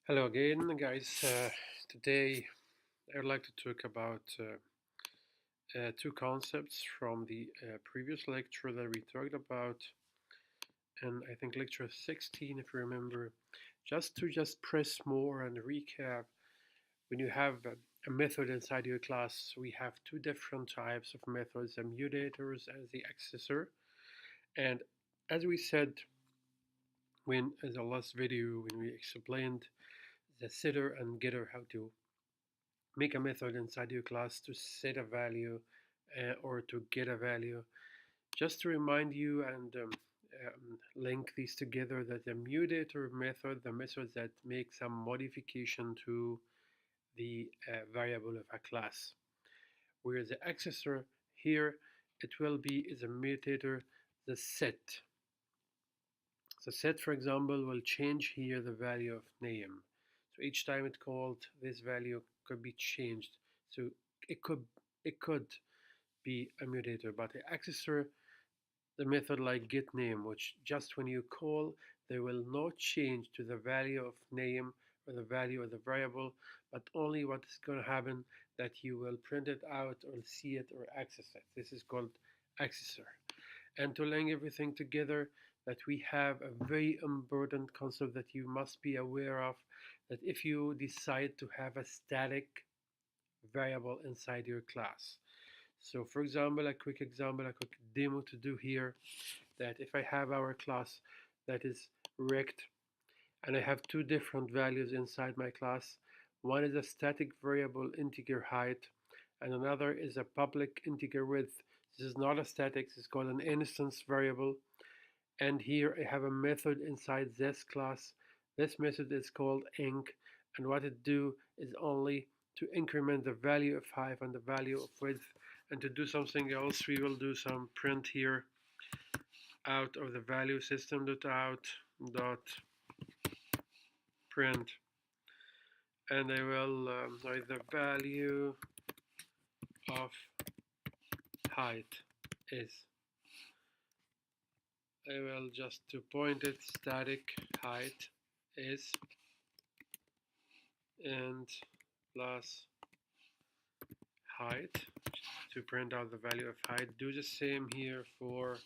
Hello again, guys. Today I would like to talk about two concepts from the previous lecture that we talked about, and I think lecture 16, if you remember, just press more and recap. When you have a method inside your class, we have two different types of methods: the mutators and the accessor. And as we said when in the last video, when we explained the setter and getter, how to make a method inside your class to set a value or to get a value. Just to remind you and link these together, that the mutator method, the method that makes some modification to the variable of a class, whereas the accessor here, it will be is a mutator, the set. The set, for example, will change here the value of name. So each time it called, this value could be changed. So it could it could be a mutator, but the accessor, the method like getName, which just when you call, they will not change to the value of name or the value of the variable, but only what is going to happen that you will print it out or see it or access it. This is called accessor. And to link everything together, that we have a very important concept that you must be aware of, that if you decide to have a static variable inside your class. So for example, a quick demo to do here, that if I have our class that is rect, and I have two different values inside my class. One is a static variable integer height, and another is a public integer width. This is not a static, this is called an instance variable. And here I have a method inside this class. This method is called inc, and what it do is only to increment the value of height and the value of width. And to do something else, we will do some print here out of the value system.out dot print, and I will write the value of height is. I will just to point it static height is and plus height to print out the value of height. Do the same here for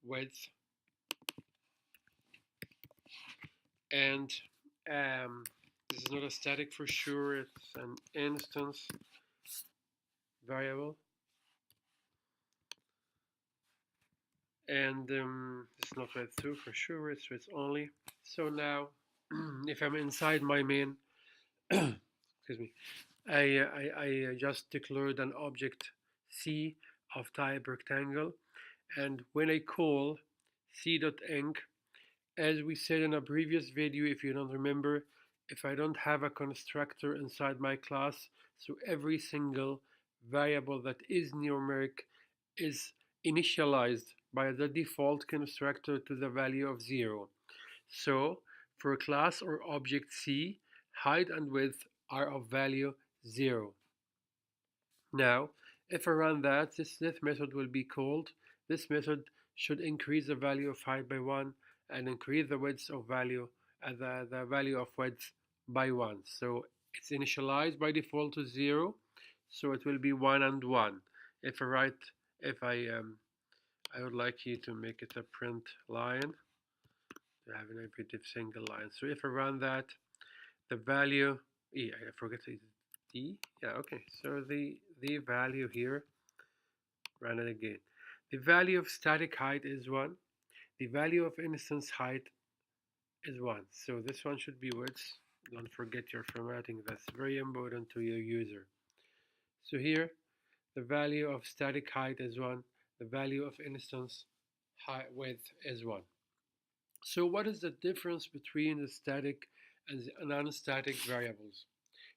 width, and this is not a static for sure, it's an instance variable, and it's not width 2 for sure, it's width only. So now if I'm inside my main excuse me, I just declared an object C of type rectangle, and when I call c.inc, as we said in a previous video, if you don't remember, if I don't have a constructor inside my class, so every single variable that is numeric is initialized by the default constructor to the value of 0. So for class or object C, height and width are of value 0. Now, if I run that, this method will be called. This method should increase the value of height by 1 and increase the width of value the value of width by 1. So it's initialized by default to 0, so it will be 1 and 1. If I write, if I would like you to make it a print line, to have an repetitive single line. So if I run that, the value, I forget D, yeah, okay. So the value here, run it again. The value of static height is 1. The value of instance height is 1. So this one should be width. Don't forget your formatting. That's very important to your user. So here, the value of static height is 1. The value of instance height width is 1. So what is the difference between the static and the non-static variables?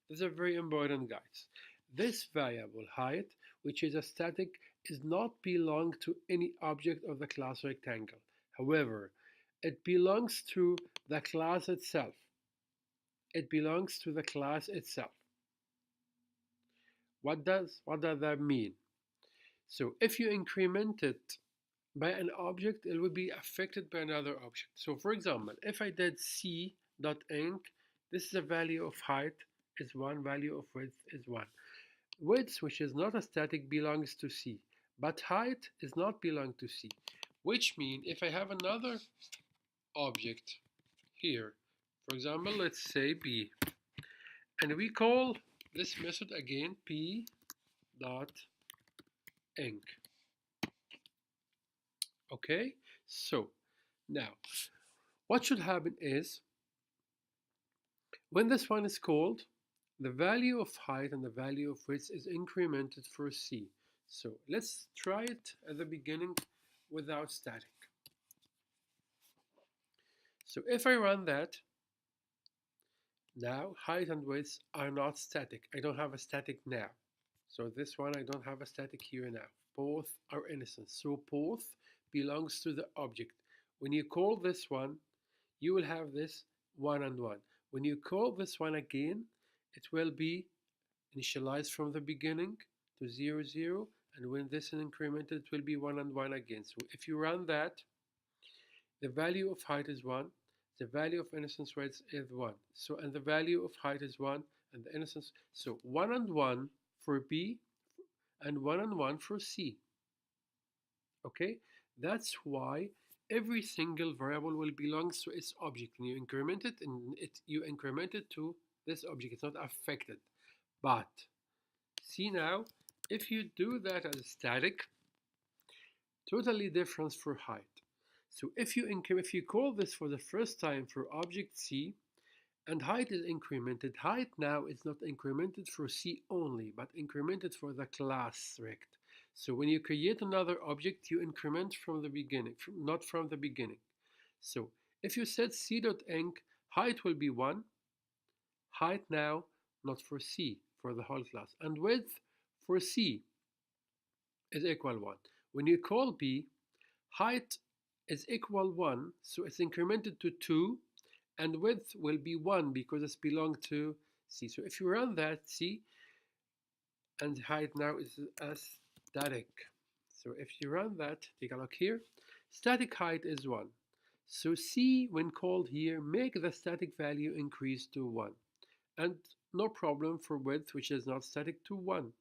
These are very important, guys. This variable height, which is a static, is not belong to any object of the class rectangle. However, it belongs to the class itself. It belongs to the class itself. What does that mean? So if you increment it by an object, it will be affected by another object. So for example, if I did c.inc This is the value of height is 1, value of width is 1. Width, which is not a static, belongs to C, but height is not belong to C, which means if I have another object here, for example, let's say B, and we call this method again P dot inc. Okay, so now what should happen is when this one is called, the value of height and the value of width is incremented for C. So let's try it at the beginning without static. So if I run that, now height and width are not static. I don't have a static now. So this one I don't have a static here now. Both are instance. So both belongs to the object. When you call this one, you will have this 1 and 1. When you call this one again, it will be initialized from the beginning to 0, 0, and when this is incremented, it will be 1 and 1 again. So if you run that, the value of height is 1, the value of instance width is 1. So, and the value of height is 1, and the instance, so 1 and 1 for B, and 1 and 1 for C. Okay, that's why every single variable will belong to its object. When you increment it, and you increment it to this object, it's not affected. But see now, if you do that as static, totally different for height. So if you call this for the first time for object C, and height is incremented, height now is not incremented for C only, but incremented for the class rect. So when you create another object, you increment from the beginning, not from the beginning. So if you set C.inc, height will be 1, height now not for C, for the whole class, and width for C is equal 1. When you call B, height is equal 1, so it's incremented to 2, and width will be 1 because it's belong to C. So if you run that, C, and height now is a static. So if you run that, take a look here, static height is 1. So C, when called here, make the static value increase to 1. And no problem for width, which is not static, to 1.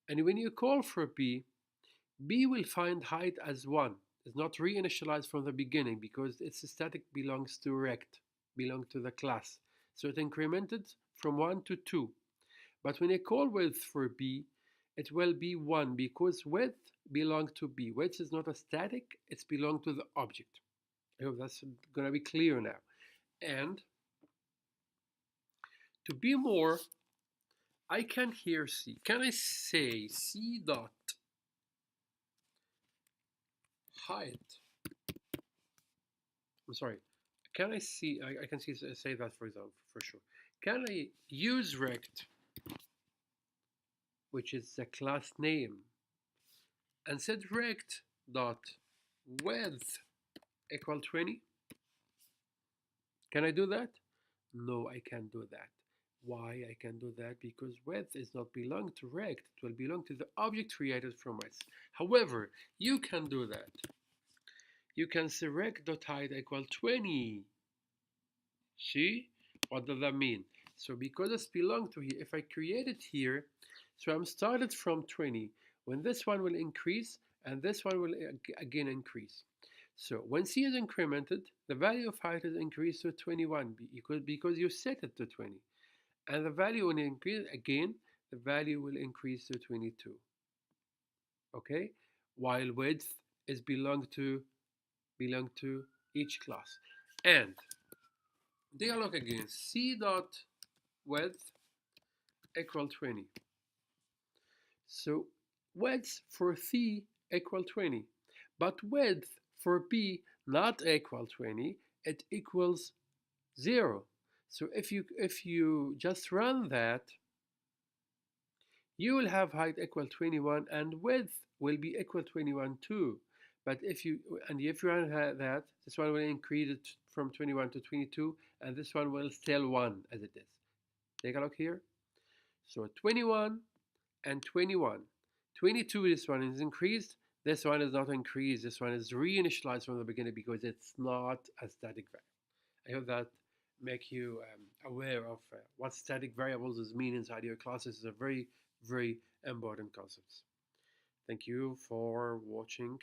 And when you call for B, B will find height as 1. It's not reinitialized from the beginning because its static belongs to rect, belong to the class. So it incremented from 1 to 2. But when I call width for B, it will be 1 because width belongs to B. Width is not a static, it's belong to the object. I hope that's going to be clear now. And to be more, I can here see, can I say C dot height? I'm sorry, can I see, I can see, say that for example, for sure. Can I use rect, which is the class name, and set rect dot width equal 20? Can I do that? No, I can't do that. Why I can do that? Because width is not belong to rect, it will belong to the object created from width. However, you can do that. You can say rect.height equal 20. See? What does that mean? So because it's belong to here, if I create it here, so I'm started from 20. When this one will increase, and this one will again increase. So when C is incremented, the value of height is increased to 21 because you set it to 20. And the value will increase again, the value will increase to 22. Okay? While width is belong to each class. And take a look again. C dot width equal 20. So width for C equal 20. But width for B not equal 20, it equals 0. So if you just run that, you will have height equal 21 and width will be equal 21 too. But if you run that, this one will increase it from 21 to 22, and this one will still 1 as it is. Take a look here. So 21 and 21. 22, this one is increased. This one is not increased. This one is reinitialized from the beginning because it's not a static value. I hope that make you aware of what static variables mean inside your classes is a very, very important concept. Thank you for watching.